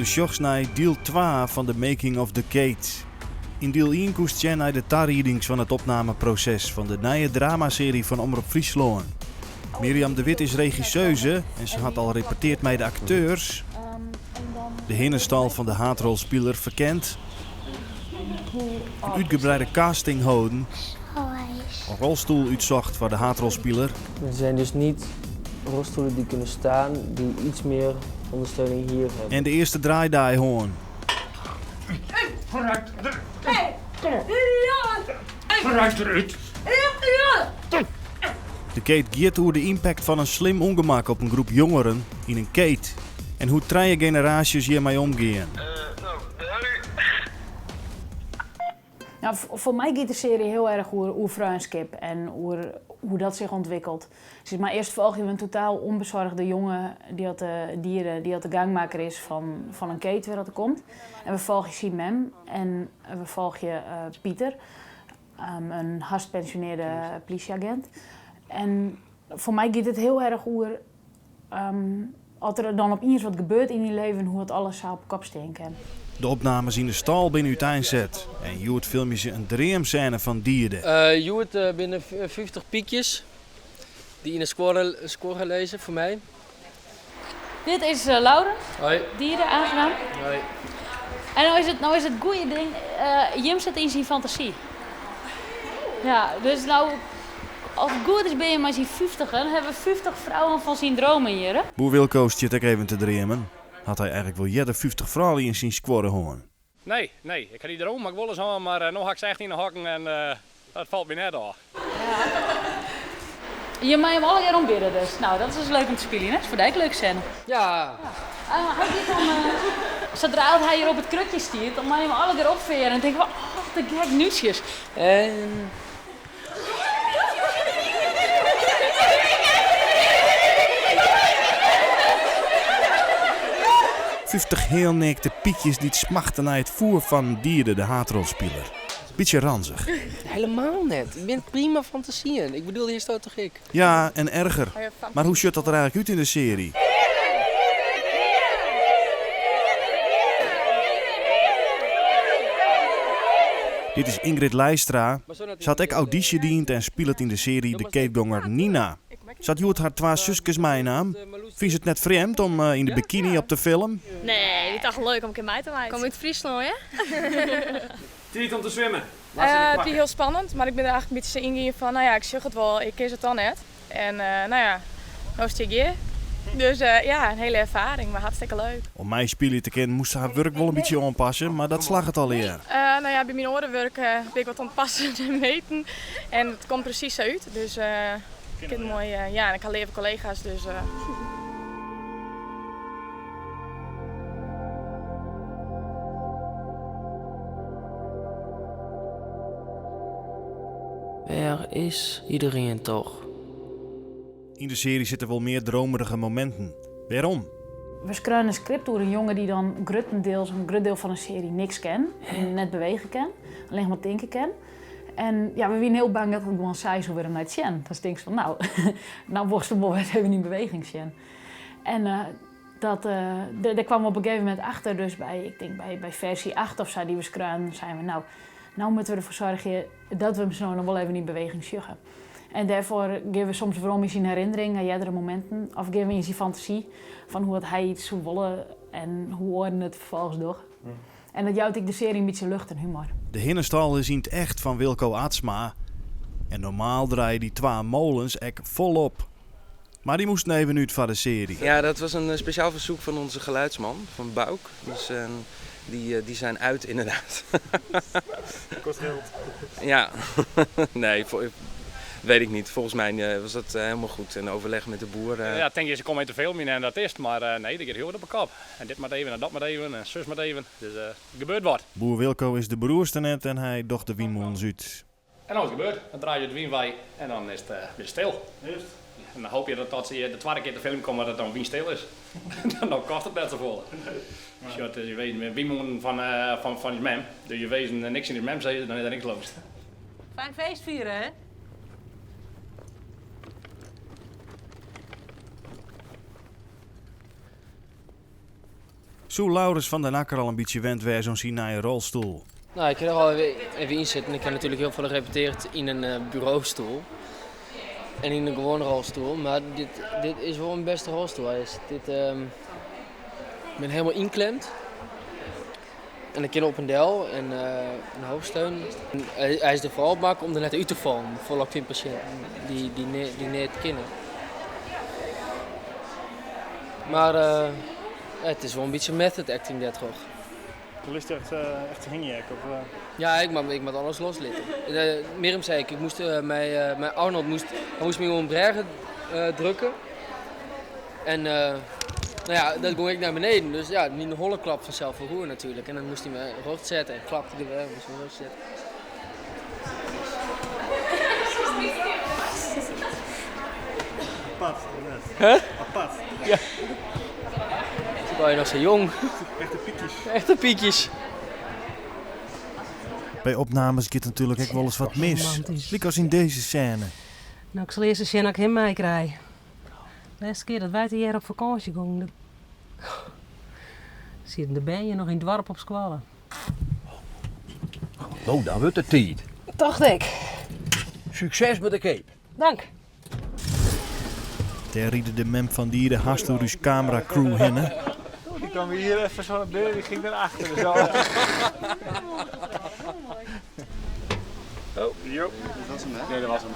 De sjochts naar deel 2 van de Making of the Kate. In deel 1 koest je naar de tarriedings van het opnameproces van de nieuwe dramaserie van Omroep Friesland. Mirjam de Wit is regisseuse en ze had al repeteerd met de acteurs. De hinnenstal van de haardrolspeler verkend. Een uitgebreide casting houden. Een rolstoel uitzocht voor de haardrolspeler. Er zijn dus niet rolstoelen die kunnen staan, die iets meer ondersteuning hier hebben. En de eerste draaidaai hoorn. Vooruit eruit! De Kate giet over de impact van een slim ongemak op een groep jongeren in een Kate. En hoe 3 generaties hiermee omgaan. Nou, voor mij gaat de serie heel erg over vriendschap en hoe dat zich ontwikkelt. Dus maar eerst volgen we een totaal onbezorgde jongen die had de gangmaker is van een keten waar dat komt. En we volgen Simem en we volgen Pieter, een hastpensioneerde politieagent. En voor mij gaat het heel erg over als er dan opeens wat gebeurt in je leven, hoe het alles zou op kop steken kan. De opnames in de stal binnen uiteenzet. En Joert filmt je een dreamscène van dieren. Joert binnen 50 piekjes die in de score gaan lezen voor mij. Dit is Laurens, Hoi. dieren aangenaam. Hoi. En nou is het goede ding, Jim zit in zijn fantasie. Ja, dus nou, als het goed is ben je maar zijn 50 en hebben we 50 vrouwen van zijn dromen hier. Hè? Boer Wilco zit ook even te dreamen. Had hij eigenlijk wel jette 50 vrouwen in zijn square hoorn. Nee, ik ga niet erom, maar ik wil eens aan, maar nu ga ik ze echt in de hakken en dat valt me net al. Je mag hem alle keer ombidden dus. Nou, dat is dus leuk om te spelen, hè? Dat is voor de leuk scène. Ja. Hij dit dan, zodra hij hier op het krukje stiert, dan mag je hem alle keer opveren en denken we, oh, de gek nieuwtjes. En 50 heel nekte piekjes die smachten naar het voer van dieren, de haardrolspeler. Beetje ranzig. helemaal net. Ik ben prima fantasieën. Ik bedoel, hier staat toch ik? Ja, en erger. Maar hoe ziet dat er eigenlijk uit in de serie? Dit is Ingrid Leistra. Ze had ook auditie dient en speelt in de serie De Kategonger Nina. Zat Joert haar 2 zusjes meenam? Vindt het net vreemd om in de bikini op te filmen? Nee, het is toch leuk om een keer mee te maken. Kom uit Friesland, hè? Tijd om te zwemmen. Het is heel spannend, maar ik ben er eigenlijk een beetje ingegaan van, nou ja, ik zeg het wel, ik kies het dan net. En nou ja, nou is het hier. Dus ja, een hele ervaring, maar hartstikke leuk. Om mij spelen te kennen moest ze haar werk wel een beetje aanpassen, maar dat slag het al eer. Nou ja, bij mijn orenwerk ben ik wat ontpassen en meten. En het komt precies uit, dus ik vind het mooi. Ja, en ik had leren collega's, dus... Waar is iedereen toch? In de serie zitten wel meer dromerige momenten. Waarom? We schrijven een script door een jongen die dan een groot deel van een serie niks kent. En net bewegen kan, alleen maar denken kan. En ja, we zijn heel bang dat het gewoon saai zou worden naar het zien. Dus denk ik van, nou worsten we even in beweging zien. En daar kwam we op een gegeven moment achter, dus bij versie 8 of zo die we schrijven, zijn we nou moeten we ervoor zorgen dat we hem zo nog wel even in beweging zien. En daarvoor geven we soms vooral in herinnering aan jerdere momenten. Of geven we in zijn fantasie van hoe hij iets zou willen en hoe horen het vervolgens door. En dat jouwt ik de serie een beetje lucht en humor. De hinnenstal is in het echt van Wilco Aartsma. En normaal draaien die 2 molens ek volop. Maar die moesten even uit van de serie. Ja, dat was een speciaal verzoek van onze geluidsman, van Bouk. Dus die zijn uit inderdaad. Kost geld. Ja, nee, weet ik niet. Volgens mij was dat helemaal goed. En overleg met de boer. Ja, denk je, ze komen te veel meer en dat is het, maar nee, dat gaat heel goed op elkaar. En dit maar even en dat maar even en zus maar even. Dus er gebeurt wat. Boer Wilco is de broerste net en hij docht de wienmolens uit. En als het gebeurt, dan draai je de wienwij en dan is het weer stil. Juist. En dan hoop je dat als je de tweede keer de film komt, dat het dan wien stil is. Dan kost het net zoveel. Dus je weet, met wienmoen van je mem, dus je weet niks in je mem zeggen, dan is er niks los. Fijn feest vieren, hè? Zo Laurens van den Akker al een beetje wend weer zo'n sinaie rolstoel. Nou, ik kan er al even in zitten. Ik heb natuurlijk heel veel gerepeteerd in een bureaustoel. En in een gewone rolstoel. Maar dit is wel een beste rolstoel. Ik ben helemaal inklemd. En ik kin op een del en een hoofdsteun. En hij is er vooral bak om er net uit te vallen. Voor ook 10 patiënten die niet kennen. Maar het is wel een beetje method acting dat toch. Hoe is het echt hingejek? Ja, ik moet alles loslitten. Miriam zei ik moest mijn Arnold moest me op een bergen drukken. En nou ja, dat ging ik naar beneden. Dus ja, niet een holle klap vanzelf voor roer natuurlijk. En dan moest hij me recht zetten en klapte hij weer, moest hij recht zetten. Apart. Huh? Apart. Ja. Toen was je nog zo jong. Echte piekjes. Echte piekjes. Bij opnames gaat natuurlijk ook wel eens wat mis. Lik als in deze scène. Nou, ik zal eerst eens zien dat ik hem mee krijg. De laatste keer dat wij hier op vakantie gingen. Zitten ben je nog in het dorp op squallen. Nou, dan wordt het tijd. Dacht ik. Succes met de cape. Dank. Daar rieden de mem van die de haast door uw cameracrew heen. Die kwam hier even zo naar binnen, die ging naar achteren. Zo. Oh, jo. Dat was hem, hè? Nee, dat was hem.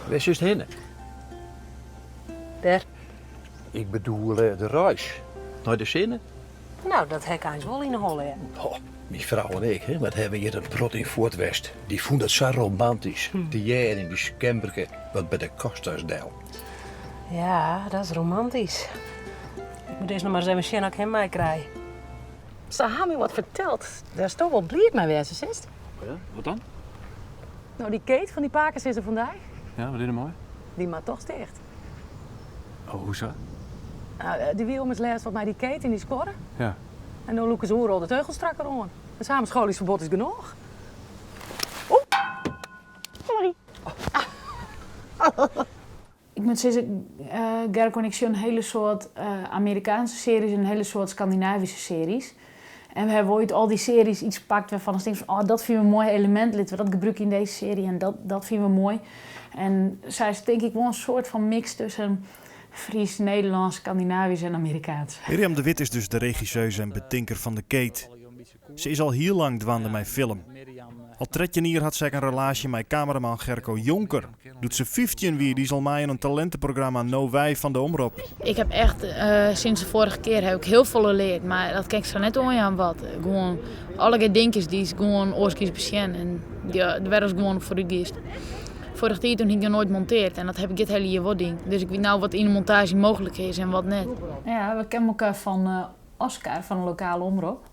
Waar is het heen? Daar. Ik bedoel de reis. Naar de zinnen? Nou, dat heb ik eens wel in de holle. Oh, mijn vrouw en ik, hè, wat hebben hier een brot in Voortwest. Die vonden het zo romantisch. Die jij in die Skembergen, wat bij de Kosthuisdijl. Ja, dat is romantisch. Ik moet eerst nog maar eens even zien dat ik hem mee krijg. Ze hebben me wat verteld. Daar is toch wel blied mee wezen, zus. Ja, wat dan? Nou, die Kate van die Pakers is er vandaag. Ja, wat is er mooi? Die maar toch sticht. Oh, hoezo? Nou, die wiel met les wat mij die Kate in die scoren. Ja. En dan loeken ze hoe al de teugels strakker aan. Het samenscholisch verbod is genoeg. Sorry. Ik moet zeggen, Gerco en ik zien een hele soort Amerikaanse series en een hele soort Scandinavische series. En we hebben ooit al die series iets gepakt waarvan we denken van, oh, dat vinden we een mooi element, laten we dat gebruiken in deze serie en dat vinden we mooi. En zij is denk ik wel een soort van mix tussen Fries, Nederlands, Scandinavisch en Amerikaans. Mirjam de Wit is dus de regisseuse en betinker van de Kate. Ze is al heel lang dwaande met film. Al 13 jaar had zij een relatie met cameraman Gerco Jonker. Doet ze 15 wie, die zal mij in een talentenprogramma No Wij van de Omroep. Ik heb echt, sinds de vorige keer heb ik heel veel geleerd, maar dat kijk ik zo net aan wat. Gewoon, alle dingetjes die is gewoon oorskies patiënt en ja, de wereld is gewoon vooruit geweest. Vorige tijd toen ging ik nooit monteerd en dat heb ik dit hele jaar wat ding. Dus ik weet nou wat in de montage mogelijk is en wat net. Ja, we kennen elkaar van Oscar van een lokale omroep.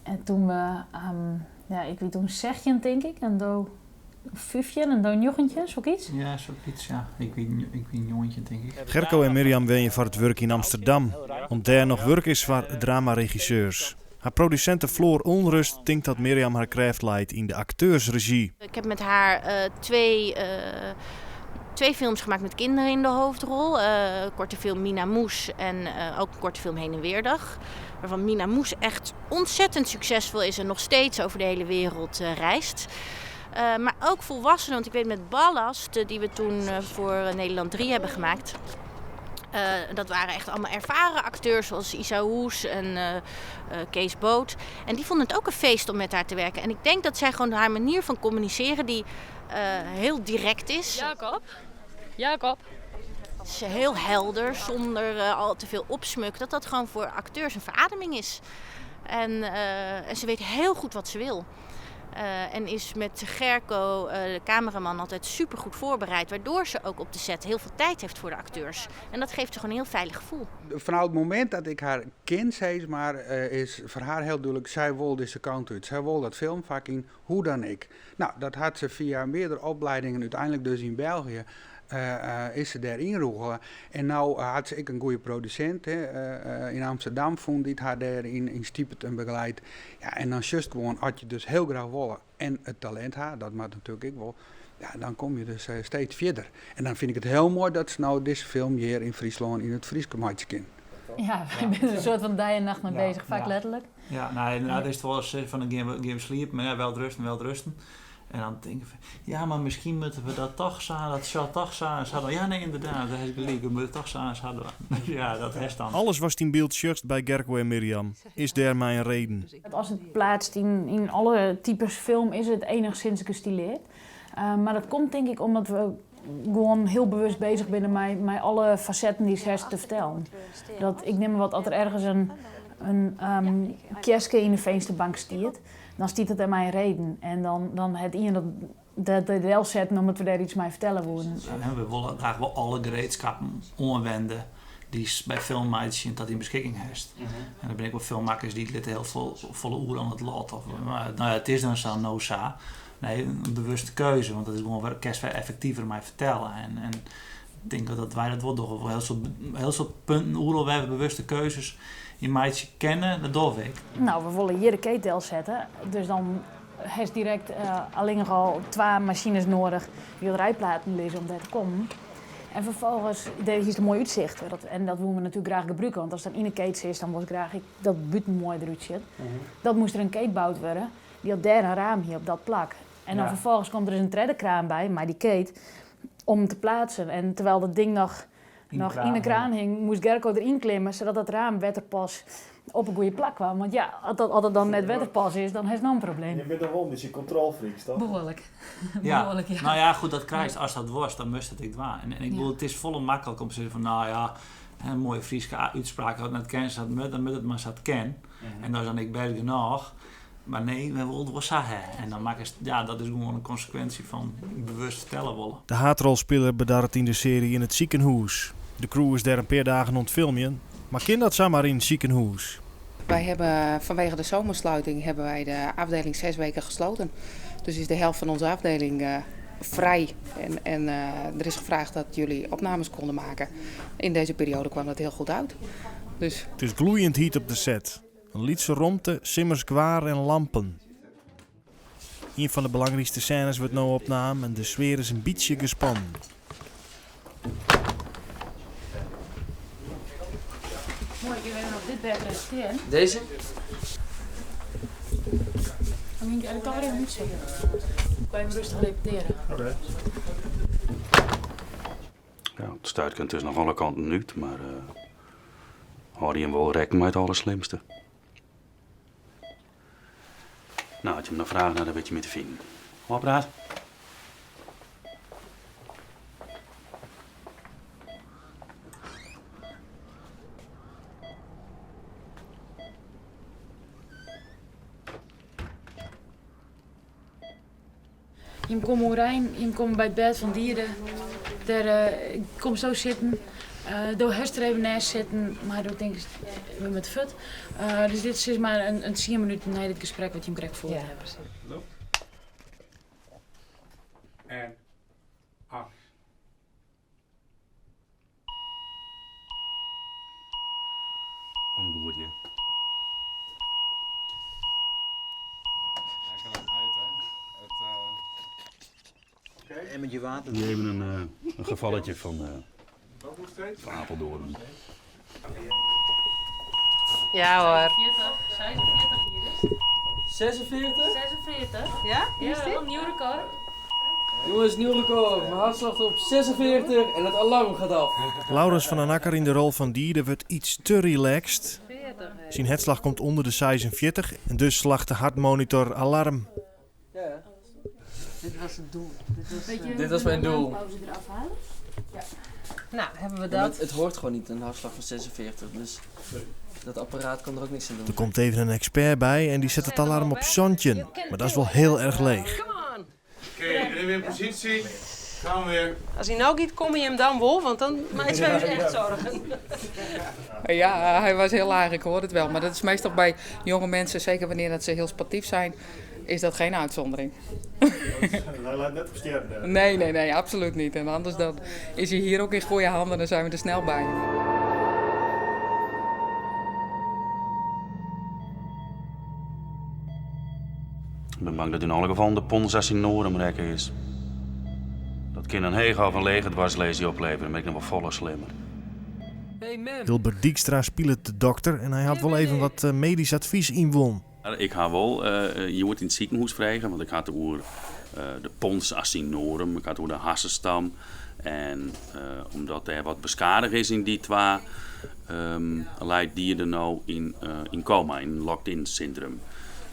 En toen we, ja, ik weet toen 16 denk ik, en toen 15 en toen jochentje, zoiets. Ja, zoiets, ja. Ik weet een jongetje, denk ik. Gerco en Mirjam wenen voor het werk in Amsterdam. Omdat daar nog werk is voor dramaregisseurs. Haar producente Floor Onrust denkt dat Mirjam haar kracht leidt in de acteursregie. Ik heb met haar twee films gemaakt met kinderen in de hoofdrol. Korte film Mina Moes en ook een korte film Heen en Weerdag. Waarvan Mina Moes echt ontzettend succesvol is en nog steeds over de hele wereld reist. Maar ook volwassenen, want ik weet met Ballast, die we toen voor Nederland 3 hebben gemaakt. Dat waren echt allemaal ervaren acteurs zoals Isa Hoes en Kees Boot. En die vonden het ook een feest om met haar te werken. En ik denk dat zij gewoon haar manier van communiceren die heel direct is. Jacob. Het is heel helder, zonder al te veel opsmuk. Dat gewoon voor acteurs een verademing is. En ze weet heel goed wat ze wil. En is met Gerco, de cameraman, altijd supergoed voorbereid. Waardoor ze ook op de set heel veel tijd heeft voor de acteurs. En dat geeft ze gewoon een heel veilig gevoel. Vanaf het moment dat ik haar ken, zeg maar, is voor haar heel duidelijk, zij wil deze kant uit. Zij wil dat filmvak in, hoe dan ik. Nou, dat had ze via meerdere opleidingen, uiteindelijk dus in België. Is ze daar ingeroepen. En nou had ze een goede producent in Amsterdam, vond die haar daar in Stiepert en begeleid. Ja, en dan just gewoon had je dus heel graag willen en het talent haar, dat maakt natuurlijk ik wel. ja, dan kom je dus steeds verder. En dan vind ik het heel mooi dat ze nou deze film hier in Friesland in het Frieske maatje kennen. Ja, ik ben er een soort van dag en nacht mee bezig, vaak ja. letterlijk. Ja, nou, inderdaad is het wel eens van een game sleep, maar ja, wel rusten. En dan denk ik van, ja, maar misschien moeten we dat toch samen, dat zou toch samen hadden. Ja, nee, inderdaad, dat is gelijk, we moeten toch samen hadden. Ja, dat is dan. Alles was in beeld juist bij Gerco en Mirjam. Is daar mijn reden? Als het plaatst in alle types film is het enigszins gestileerd. Maar dat komt denk ik omdat we gewoon heel bewust bezig zijn met alle facetten die ze heeft te vertellen. Dat, ik neem wat, als er ergens een kerstje in de vensterbank stiert, dan stiert het aan mijn reden. En dan het iemand dat deel zetten omdat we daar iets mee vertellen worden. En we willen graag wel alle gereedschappen aanwenden die bij filmmeisjes dat in beschikking heeft. En dan ben ik wel filmmakers die het heel volle oer aan het lot. Nou ja, het is dan zo noza. Nee, een bewuste keuze, want dat is gewoon kerst effectiever mij vertellen. En ik denk dat wij dat wel door heel soort punten, hoe we hebben bewuste keuzes in meidje kennen, dat doe ik. Nou, we willen hier de ketel zetten, dus dan heeft direct alleen nog al 2 machines nodig die rijplaten lezen om daar te komen. En vervolgens, dit is een mooi uitzicht. En dat willen we natuurlijk graag gebruiken, want als dat in een keten is, dan wil ik graag dat buiten mooi eruit ziet. Dat moest er een keten gebouwd worden, die had daar een raam hier op dat plak. En dan vervolgens komt er dus een treddenkraan bij, maar die keet, om te plaatsen. En terwijl dat ding nog in de kraan hing, moest Gerco erin klimmen, zodat dat raam wetterpas op een goede plak kwam. Want ja, als het dan net wetterpas is, dan heeft het nog een probleem. Je bent een hond, je controlfreaks, toch? Behoorlijk. Ja. Behoorlijk, ja. Nou ja, goed, dat krijgt als dat was, dan moest het ik waar. En ik bedoel, het is volle makkelijk om te zeggen van, nou ja, een mooie Frieske uitspraak, wat net ken, dan moet het maar zat ken. En dan is dan ik best genoeg. Maar nee, we willen wel zeggen. En dan maak je, dat is gewoon een consequentie van bewust vertellen willen. De haardrolspeler bedaart in de serie in het ziekenhuis. De crew is daar een paar dagen ontfilmen, maar kind dat zomaar in het ziekenhuis. Wij hebben vanwege de zomersluiting hebben wij de afdeling 6 weken gesloten. Dus is de helft van onze afdeling vrij. En er is gevraagd dat jullie opnames konden maken. In deze periode kwam dat heel goed uit. Dus. Het is gloeiend heet op de set. Een liedse romte, simmers kwaar en lampen. Een van de belangrijkste scènes wordt nou opname en de sfeer is een beetje gespannen. Mooi, ik wil nog dit bij presenteren. Deze? Dan moet ik toch weer even niet zeggen. Bij hem rustig repeteren. Oké. Ja, het stuitkind is nog alle kanten uit, maar hou je hem wel rekening met het allerslimste. Nou, had je hem nog vragen, dan weet je mee te vinden. Apparaat. Je komt Orijn, je komt bij het bed van dieren. Ik kom zo zitten. Door Hester even naast zitten, maar dat denk ik met fut. Dus dit is maar een 10 minuten na dit gesprek wat je hem krijgt voor te hebben. En af. Kom goed, ja. Hij kan het uit, hè? En met je water. Nu even een gevalletje van Apeldoorn. Ja hoor. 46? 46? Ja? Hier is Ja, dit? een nieuw record. Jongens, nieuw record. Mijn hartslag op 46 en het alarm gaat af. Laurens van den Akker in de rol van Diede wordt iets te relaxed. Zijn hartslag komt onder de 46 en dus slacht de hartmonitor alarm. Ja. Dit was het doel. Dit was mijn doel. Pauze eraf halen? Ja. Nou, hebben we Ja, dat. het hoort gewoon niet, een hartslag van 46. Dus dat apparaat kan er ook niks aan doen. Er komt even een expert bij en die zet het alarm op zontje. Maar dat is wel heel erg leeg. Oké, iedereen weer in positie. Gaan we weer. Als hij nou giet, kom je hem dan wel, want dan maakt ze echt zorgen. Ja, hij was heel laag, ik hoor het wel. Maar dat is meestal bij jonge mensen, zeker wanneer dat ze heel sportief zijn, is dat geen uitzondering. Hij laat net op sterren. Nee, absoluut niet. En anders dan is hij hier ook in goede handen, dan zijn we er snel bij. Ik ben bang dat in alle gevallen de pon 16 Noorden rekken is. kan een hege of een lege dwarslesie opleveren, dan ben ik nog wel volle slimmer. Hilbert Dijkstra speelt de dokter en hij had wel even wat medisch advies inwon. Ik ga wel, je wordt in het ziekenhuis vragen, want ik had over de pons asinorum, ik had over de hassenstam. En omdat er wat beschadigd is in die twee, leidt die er nou in coma, in locked-in syndroom.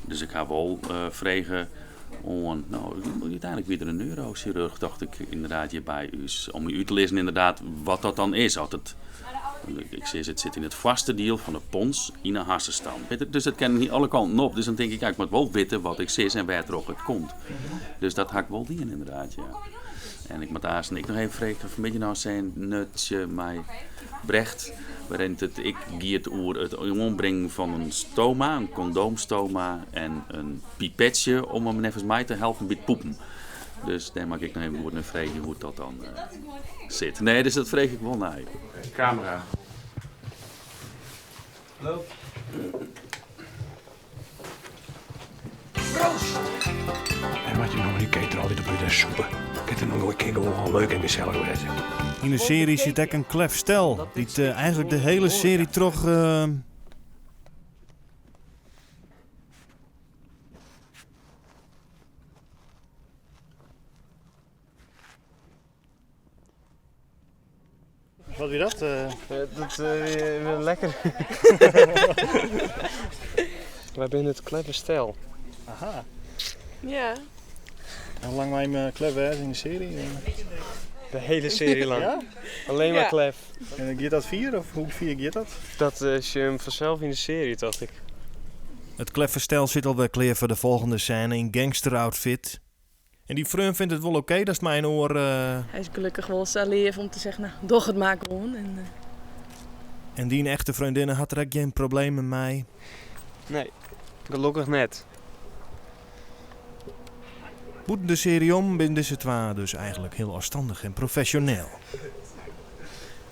Dus ik ga wel vragen, uiteindelijk weer een neurochirurg, dacht ik inderdaad hierbij. Om u te lezen inderdaad wat dat dan is. Ik zeg, het zit in het vaste deel van de pons in een hassenstam. Dus dat kan niet alle kanten op. Dus dan denk ik moet wel weten wat ik zeg en waar het komt. Dus dat ga ik wel doen inderdaad, ja. En ik moet daar nog even vragen, een beetje nou zijn nutje mij brecht. Waarin ik giet over het ombrengen van een stoma, een condoomstoma en een pipetje om hem even mij te helpen met poepen. Dus daar mag ik nog even over vragen hoe dat dan zit. Nee, dus dat vraag ik wel naar. Camera. Hallo. Proost! En wat je nog niet kijkt er altijd op de soepen. Ik heb er nog een keer gewoon leuk en gezellig wezen. In de serie zit ook een klef stel, die eigenlijk de hele serie toch... Wat weer dat? Lekker. Wij zijn het clever stel. Aha. Ja. En hoe lang wij hem clever in de serie? De hele serie lang. Ja? Alleen maar klef. En gaat dat 4 of hoe 4 gaat dat? Dat is je hem vanzelf in de serie, dacht ik. Het kleffe stel zit alweer klaar voor de volgende scène in gangster-outfit. En die vriend vindt het wel oké, dat is mijn oor... Hij is gelukkig wel zo lief om te zeggen, nou, doch het maar gewoon. En die echte vriendin had er ook geen probleem met mij. Nee, gelukkig net. Boeten de serie om, binnen deze twee dus eigenlijk heel afstandig en professioneel.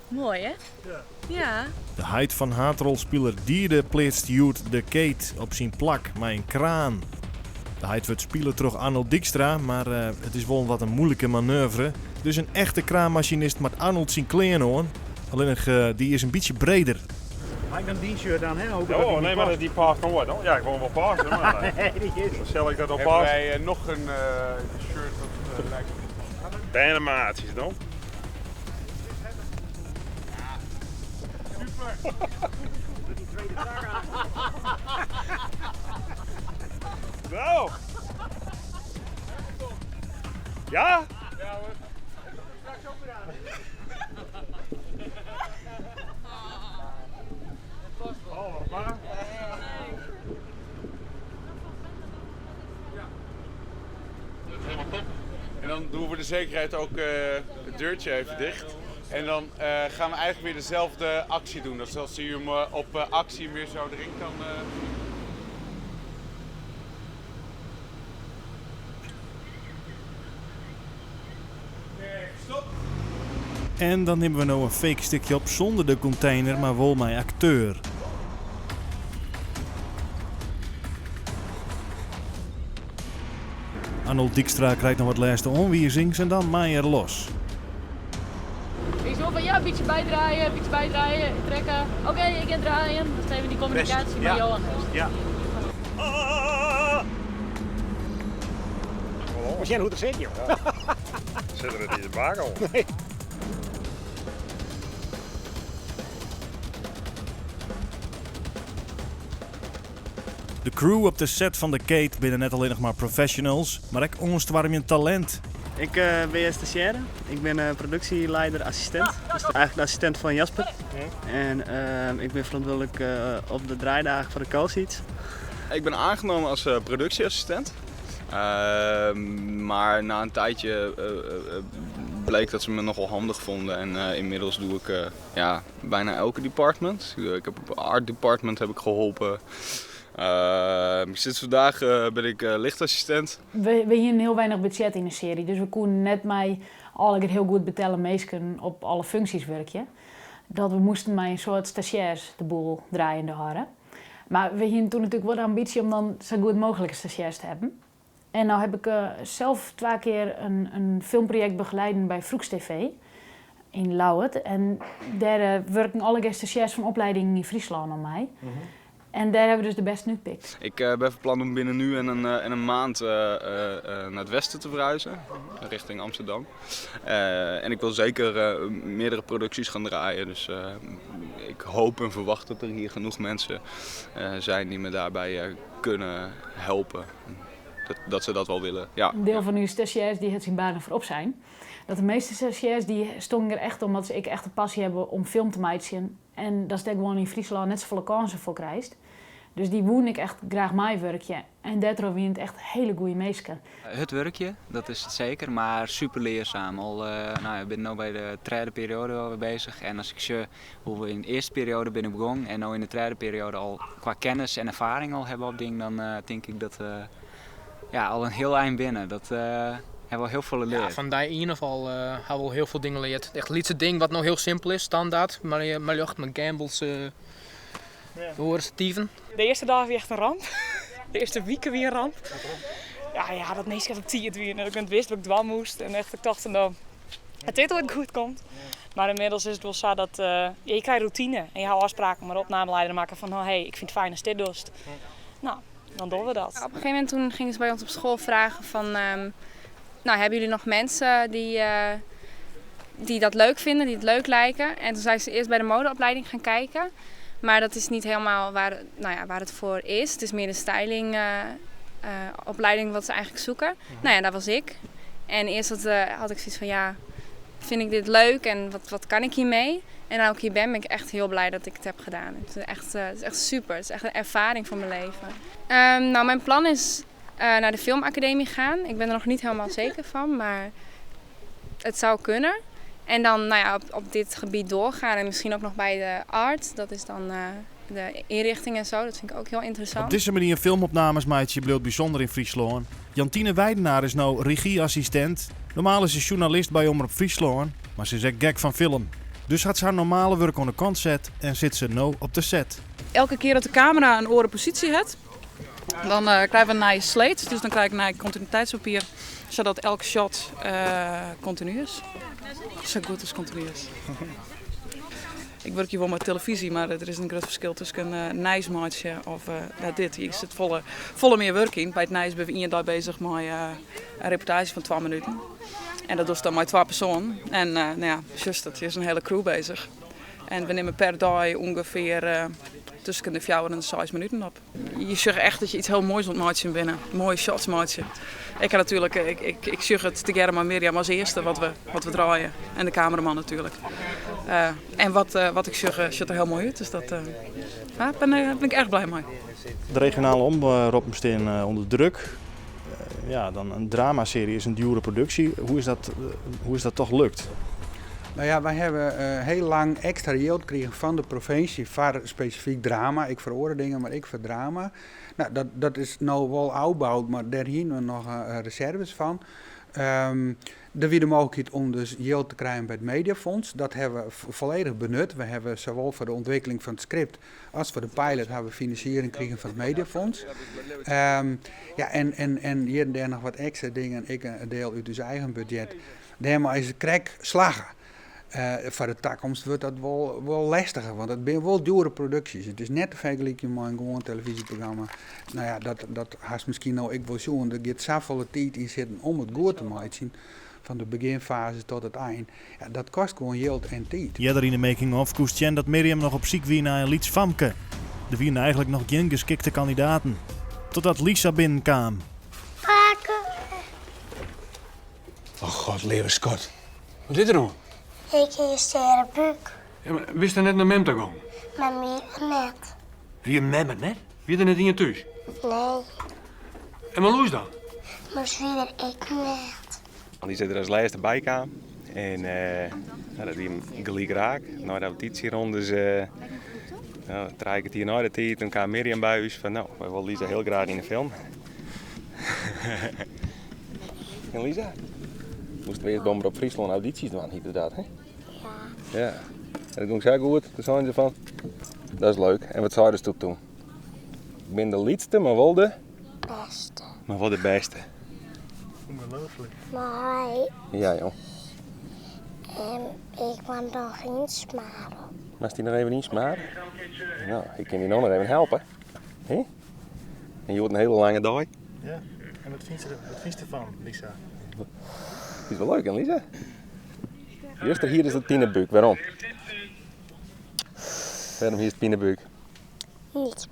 Mooi, hè? Ja. De heid van haardrolspeler Diede plaatst Joet de Kate op zijn plak met een kraan. De heid wordt spelen terug Arnold Dijkstra, maar het is wel wat een moeilijke manoeuvre. Dus een echte kraanmachinist met Arnold zijn kleren hoor. Alleen die is een beetje breder. Mag ik een t-shirt aan, hè? Oh, nee, maar die paast nog wat. Ja, ik wil wel passen. Maar nee, die is. Dan stel ik dat op Hebben passen. wij nog een shirt dat lijkt... Bijnemaatjes dan. Zo. Ja? Ja hoor. Straks ook weer aan. Oh, wat maar. Dat is helemaal top. En dan doen we voor de zekerheid ook het deurtje even dicht. En dan gaan we eigenlijk weer dezelfde actie doen. Dus als u hem op actie weer zo erin kan... Stop! En dan nemen we nou een fake stukje op zonder de container, maar wel mijn acteur. Arnold Dijkstra krijgt nog wat laatste onweerzings en dan Meijer los. Ik zo van ja, een beetje bijdraaien, trekken. Oké, ik ga draaien. Dat is even die communicatie met Johan. Ja. We zien hoe het zit, joh. Zit er niet in de bagel? Nee. De crew op de set van de Kate binnen net alleen nog maar professionals, maar ook onstwarmend talent. Ik ben stagiaire. Ik ben productieleider, assistent. Dus eigenlijk de assistent van Jasper. En ik ben verantwoordelijk op de draaidagen voor de call-sheets. Ik ben aangenomen als productieassistent. Maar na een tijdje bleek dat ze me nogal handig vonden. En inmiddels doe ik bijna elke department. Ik heb op het art department heb ik geholpen. Sinds vandaag ben ik lichtassistent. We hebben heel weinig budget in de serie, dus we konden net mij eigenlijk heel goed betellen meesken op alle functies werken. Dat we moesten met een soort stagiairs de boel draaiende houden. Maar we hadden toen natuurlijk wel de ambitie om dan zo goed mogelijk stagiairs te hebben. En nou heb ik zelf 2 keer een filmproject begeleid bij Vroeks TV in Lauwert. En daar werken alle stagiairs van opleiding in Friesland aan mij. En daar hebben we dus de beste nu gepikt. Ik ben van plan om binnen nu en een maand naar het westen te verhuizen, richting Amsterdam. En ik wil zeker meerdere producties gaan draaien. Dus ik hoop en verwacht dat er hier genoeg mensen zijn die me daarbij kunnen helpen. Dat ze dat wel willen. Ja. Een deel van uw stagiairs die het zien baan voorop zijn. Dat de meeste stagiairs die stonden er echt omdat ze echt een passie hebben om film te maken. En dat is denk ik gewoon in Friesland net zoveel kansen voor krijgt. Dus die woon ik echt graag mijn werkje. En daardoor wien het echt hele goede meesken. Het werkje, dat is het zeker, maar super leerzaam. Ik ben nu bij de tweede periode alweer bezig. En als ik zie hoe we in de eerste periode binnen begonnen en nu in de tweede periode al qua kennis en ervaring al hebben op ding, dan denk ik dat we al een heel eind binnen. Dat hebben we heel veel geleerd. Ja, van die in ieder geval hebben we al heel veel dingen geleerd. Echt het liefste ding wat nou heel simpel is, standaard, maar lucht met gambles. De eerste dag weer echt een ramp. De eerste weken weer een ramp. Ja, dat meest ik zie het weer. En ik wist dat ik dwam moest. En echt, ik dacht, nou, het weet hoe het goed komt. Maar inmiddels is het wel zo dat je krijgt routine. En je houdt afspraken met opnameleider maken van, hey, ik vind het fijn als dit doet. Nou, dan doen we dat. Op een gegeven moment toen gingen ze bij ons op school vragen van, hebben jullie nog mensen die dat leuk vinden, die het leuk lijken? En toen zijn ze eerst bij de modeopleiding gaan kijken. Maar dat is niet helemaal waar het voor is. Het is meer de stylingopleiding wat ze eigenlijk zoeken. Nou ja, dat was ik. En eerst had ik zoiets van, vind ik dit leuk en wat kan ik hiermee? En nu ik hier ben ik echt heel blij dat ik het heb gedaan. Het is echt super. Het is echt een ervaring van mijn leven. Mijn plan is naar de filmacademie gaan. Ik ben er nog niet helemaal zeker van, maar het zou kunnen. En dan op dit gebied doorgaan en misschien ook nog bij de art. Dat is dan de inrichting en zo. Dat vind ik ook heel interessant. Op deze manier filmopnames maakt je bleef bijzonder in Friesland. Jantine Weidenaar is nou regieassistent. Normaal is ze journalist bij Omroep Friesland, maar ze is echt gek van film. Dus had ze haar normale werk aan de kant zet en zit ze nu op de set. Elke keer dat de camera een oren positie heeft, dan krijgen we een nieuwe slate. Dus dan krijg ik een continuïteitspapier, zodat elke shot continu is. Zo goed als continu is. Ik werk hier wel met televisie, maar er is een groot verschil tussen een nijsmaatje of dit. Hier zit volle meer werk in. Bij het nijs ben we 1 dag bezig met een reportage van 2 minuten. En dat doen dan met 2 personen. En juist, dat is een hele crew bezig. En we nemen per dag ongeveer tussen de 4 en de 6 minuten op. Je zegt echt dat je iets heel moois ontmaakt binnen. Mooie shots maatje. Ik heb natuurlijk, ik zeg het tegen maar Mirjam als eerste wat we draaien. En de cameraman natuurlijk. En wat ik zeg, ziet er heel mooi uit. Dus daar ben ik erg blij mee. De regionale omroep staan onder druk. Dan een dramaserie is een dure productie. Hoe is dat toch lukt? Nou ja, wij hebben heel lang extra geld gekregen van de provincie voor specifiek drama. Ik voor oren dingen, maar ik voor drama. Nou, dat is nou wel opgebouwd, maar daar hebben we nog reserves van. Er weer de mogelijkheid om dus geld te krijgen bij het Mediafonds. Dat hebben we volledig benut. We hebben zowel voor de ontwikkeling van het script als voor de pilot hebben we financiering gekregen van het Mediafonds. En hier en daar nog wat extra dingen. Ik een deel uit ons eigen budget. Daarmee is de krek slagen. Voor de toekomst wordt dat wel lastiger, want het zijn wel dure producties. Het is net te vergelijken met een gewoon televisieprogramma. Nou ja, dat haast misschien nou ik wel zo. Er gaat zoveel tijd in zitten om het goed te maken. Van de beginfase tot het eind. Ja, dat kost gewoon geld en tijd. Eerder in de making-of koest Jen dat Mirjam nog op zoek wie naar een Liets Famke. Er waren eigenlijk nog geen geschikte kandidaten. Totdat Lisa binnenkwam. Oh god, leren Scott. Wat is er nou? Ik heb sterren buik. Ja, maar wist er net naar Mem te gaan? Maar meer net. Wie een Mem net? Wie er net in je thuis? Nee, En maar hoe is dat? maar weer ik net. Die zit er als laatste bij kwam. En dat die hem gelijk raak. Nou, de auditierondes draai ik het hier naar de tijd. Toen kwam Mirjam bij ons van nou, wij willen Lisa heel graag in de film. En Lisa? Moesten we eerst bij Omroep Friesland audities doen, inderdaad, hè? Ja. En dat ging zo goed. Toen zeiden ze van, dat is leuk. En wat zeiden ze toen? Ik ben de liefste, maar wel de... Beste. Maar wel de beste. Ongelooflijk. Maar hij, Ja, joh. ik kan nog geen smaren. Was die nog even niet smaren? Nou, ik kan die nog even helpen. Hé? En je wordt een hele lange dag. Ja, en wat vindt je ervan, Lisa? Die is wel leuk, hè, Lisa? Juist hier is het pinnenbuik. Waarom? Waarom hier is het pinnenbuik? Niet.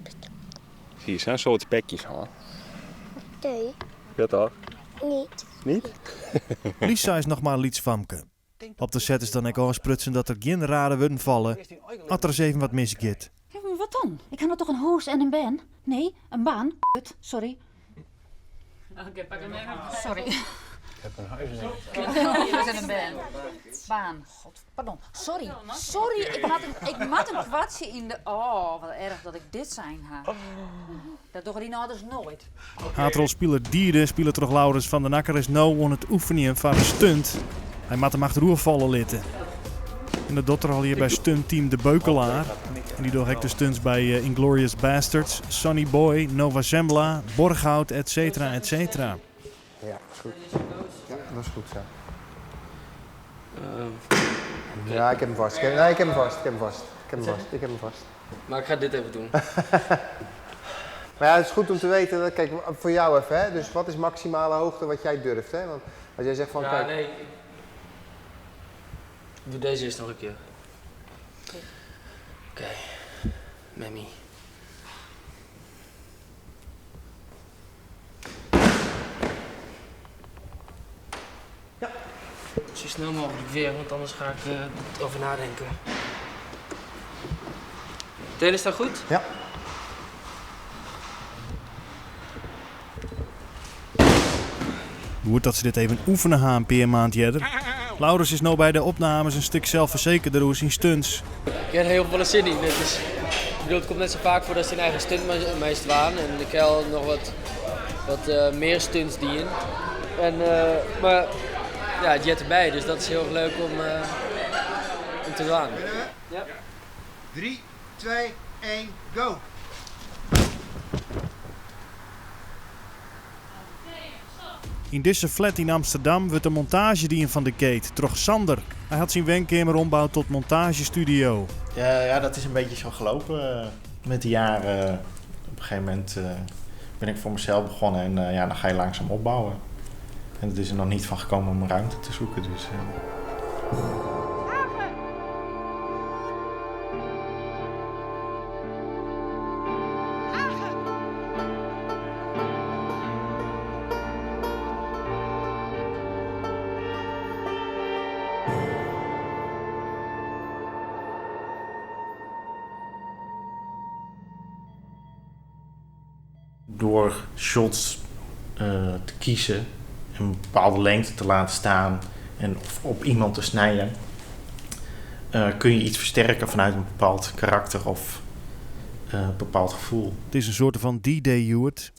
Hier zijn soort spekjes, hoor. Nee, Ja toch? niet. Niet? Lisa is nog maar lietsvamke. Op de set is dan ook al sprutsen dat er geen rare woorden vallen. Als er eens even wat misgaat. Ja, maar wat dan? Ik heb nog toch een hoes en een baan? Nee, een baan. Kut, sorry. Oké, pak hem even. Sorry. Ik heb een huis in. We zijn een baan. Baan. God, pardon. Sorry. Sorry, ik maak een kwartje in de... Oh, wat erg dat ik dit zijn ha. Dat doen die nou dus nooit. Haatrolspeler Dierde speelt toch Laurens van den Akker is nou aan het oefenen van een stunt. Hij maakt hem achterover vallen litten. En de dochter al hier bij stuntteam De Beukelaar. En die doet ook de stunts bij Inglourious Basterds, Sonny Boy, Nova Zembla, Borghout, etcetera, etcetera. Ja, is goed. Ja, dat is goed zo. Ja, ik heb hem vast. Nee, ik heb hem vast. Ik heb hem vast. Maar ik ga dit even doen. Maar ja, het is goed om te weten, kijk, voor jou even, hè? Dus wat is maximale hoogte wat jij durft, hè? Want als jij zegt van, Ja, kijk... nee. Ik doe deze eerst nog een keer. Oké. Mammy. Ja. Zo snel mogelijk weer, want anders ga ik erover nadenken. Telen staat goed? Ja. Hoe dat ze dit even oefenen gaan per maand jeder. Laurens is nou bij de opnames een stuk zelfverzekerder hoe zijn stunts. Ik heb er heel veel zin in. Ik bedoel, het komt net zo vaak voor dat ze een eigen stuntmeester waren. En ik heb al nog wat meer stunts die in. En, maar ja, het jet erbij, dus dat is heel erg leuk om te doen. Ja. 3, 2, 1, go! In deze flat in Amsterdam wordt de montage die van de Kate troch Sander. Hij had zijn wenkamer ombouwd tot montagestudio. Ja, dat is een beetje zo gelopen met de jaren. Op een gegeven moment ben ik voor mezelf begonnen en dan ga je langzaam opbouwen. En het is er nog niet van gekomen om een ruimte te zoeken. Dus, door shots te kiezen en een bepaalde lengte te laten staan en of op iemand te snijden, kun je iets versterken vanuit een bepaald karakter of een bepaald gevoel. Het is een soort van D-Day Hewitt.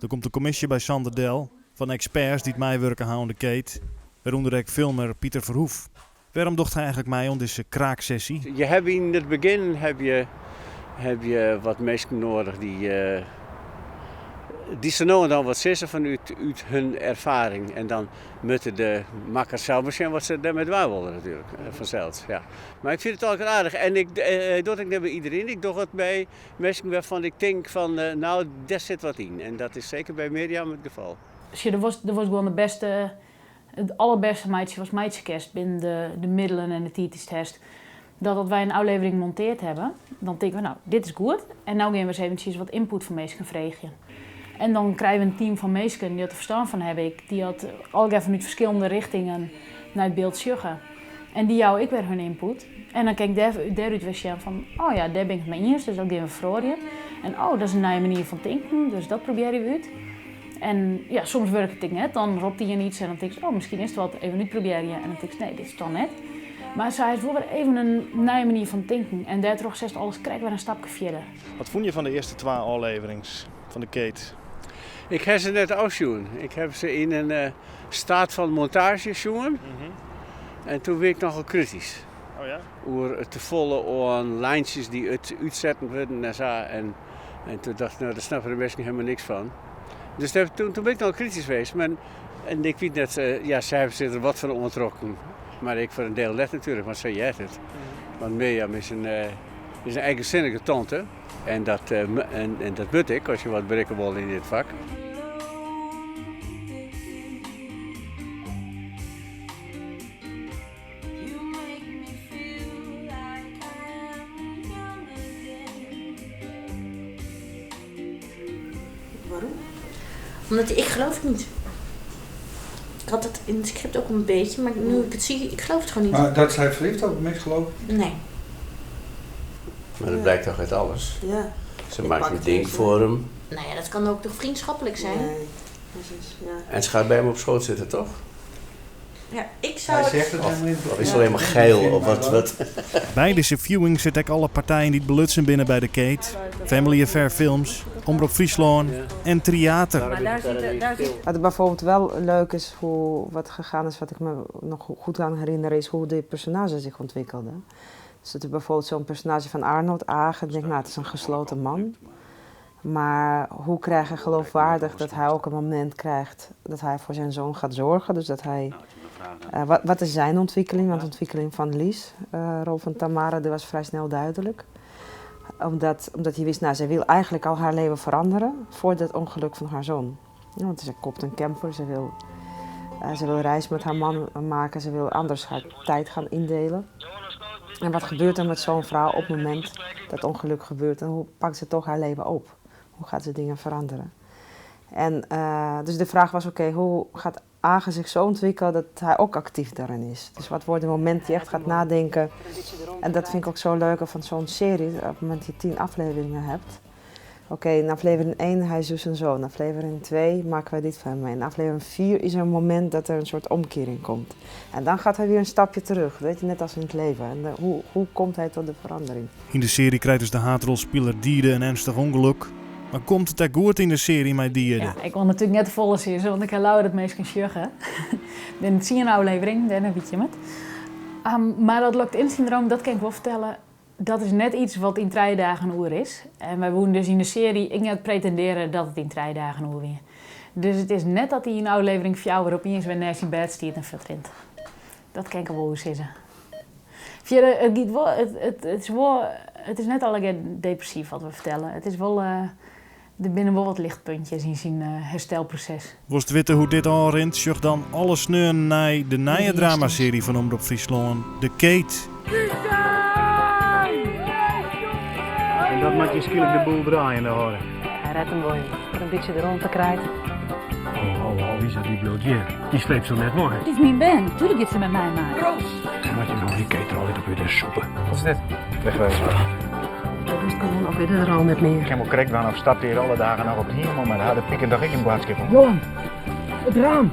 Er komt een commissie bij Sander Del van experts die het mij werken houden de Kate. Waaronder ook filmer Pieter Verhoef. Waarom docht hij eigenlijk mij om deze kraaksessie? Je hebt in het begin heb je wat mensen nodig die ze nou en dan wat zeggen vanuit hun ervaring. En dan moeten de makkers zelf misschien wat ze daarmee doen willen natuurlijk, vanzelf. Ja. Maar ik vind het altijd aardig en ik doe het niet bij iedereen. Ik doe het bij mensen waarvan ik denk van nou, daar zit wat in. En dat is zeker bij Mirjam het geval. Er was gewoon het allerbeste meidje was meidjekerst binnen de middelen en de tietjestest. Dat wij een aflevering monteerd hebben, dan denken we nou, dit is goed. En nu gaan we eens eventjes wat input van mensen vregen. En dan krijgen we een team van mensen die er verstand van hebben. Die had al even vanuit verschillende richtingen naar het beeld sjuggen. En die jou ik weer hun input. En dan kijk ik daaruit weer van, oh ja, daar ben ik het mee eens, dus dat gaan we verhoren. En oh, dat is een nieuwe manier van denken, dus dat proberen we uit. En ja, soms werkt het net, dan roept hij je iets en dan denk ik, oh, misschien is het wat, even niet proberen. En dan denk ik, nee, dit is dan net. Maar zij is wel weer even een nieuwe manier van denken. En daardoor zegt alles, krijgen we een stapje verder. Wat vond je van de eerste 2 afleverings van de Kate? Ik heb ze net afgezien. Ik heb ze in een staat van montage gezien. En toen werd ik nogal kritisch. Oh ja? Over het te volle aan lijntjes die uitzetten worden en zo. En toen dacht ik, nou, daar snappen de mensen helemaal niks van. Dus toen ben ik nogal kritisch geweest. Maar En ik weet net, ja, zij zit er wat van ontrokken. Maar ik voor een deel let natuurlijk, want zo jij het. Want Mirjam is een eigenzinnige tante. En dat moet ik, als je wat bereiken wil in dit vak. Waarom? Omdat ik geloof het niet. Ik had het in het script ook een beetje, maar nu ik het zie, ik geloof het gewoon niet. Maar dat zij verliefd op me geloof ik? Nee. Maar dat blijkt toch uit alles? Ja. Ze maakt een ding voor hem. Nou ja, dat kan ook toch vriendschappelijk zijn? Nee, precies, ja. En ze gaat bij hem op schoot zitten, toch? Ja, ik zou het... Of is het alleen maar geil of wat? Bij de viewing zit ik alle partijen die het belutsen binnen bij de Kate. Family Affair Films, Omroep Friesland en theater. Wat bijvoorbeeld wel leuk is, wat gegaan is, wat ik me nog goed kan herinneren, is hoe de personage zich ontwikkelde. Dus dat is bijvoorbeeld zo'n personage van Arnold Agen. Ik denk, nou, het is een gesloten man. Maar hoe krijg je geloofwaardig dat hij ook een moment krijgt dat hij voor zijn zoon gaat zorgen? Dus dat hij... wat is zijn ontwikkeling? Want de ontwikkeling van Lies, rol van Tamara, dat was vrij snel duidelijk. Omdat je wist, nou, zij wil eigenlijk al haar leven veranderen voor het ongeluk van haar zoon. Ja, want ze koopt een camper, ze wil reis met haar man maken, ze wil anders haar tijd gaan indelen. En wat gebeurt er met zo'n vrouw op het moment dat ongeluk gebeurt? En hoe pakt ze toch haar leven op? Hoe gaat ze dingen veranderen? En dus de vraag was, oké, hoe gaat Agen zich zo ontwikkelen dat hij ook actief daarin is? Dus wat wordt het moment dat je echt gaat nadenken? En dat vind ik ook zo leuk van zo'n serie, op het moment dat je 10 afleveringen hebt. Oké, in aflevering 1 hij is dus een zoon. In aflevering 2 maken wij dit van hem mee. In aflevering 4 is er een moment dat er een soort omkering komt. En dan gaat hij weer een stapje terug, weet je, net als in het leven. En hoe komt hij tot de verandering? In de serie krijgt dus de haatrolspeler Diede een ernstig ongeluk. Maar komt het ook goed in de serie met Diede? Ja, ik wil natuurlijk net de volle serie, want ik heb het meest kan sjuggen. Dan zie je een aflevering, dan weet je het. Maar dat locked-in-syndroom, dat kan ik wel vertellen. Dat is net iets wat in 3 dagen een uur is. En wij wonen dus in de serie, ik net pretenderen dat het in 3 dagen een uur is. Dus het is net dat hij in aflevering 4 weer opeens bij Nancy Bad stiert en verdrint. Dat kan ik wel hoe zeggen. Het is net al depressief wat we vertellen. Het is wel, er binnen wel wat lichtpuntjes in zijn herstelproces. Wist weten hoe dit al rent, zag dan alle sneuren naar de nieuwe dramaserie van Omroep Friesland, The Kate. En dat maakt je skielik de boel draaien horen. Hij redt hem wel in, een beetje de rond te krijgen. Oh, wie is dat die blootje? Die sleept zo net morgen. Het is mijn Ben, tuurlijk heeft ze met mij maken. Wat je nog die Kate er altijd op weer de soepen. Wat is dit? Wegwezen. Dat is gewoon op er al met meer. Ik heb wel correct gaan op stap hier alle dagen nog op de hemel, maar daar had ik een dag ik in boodschap. Johan, het raam.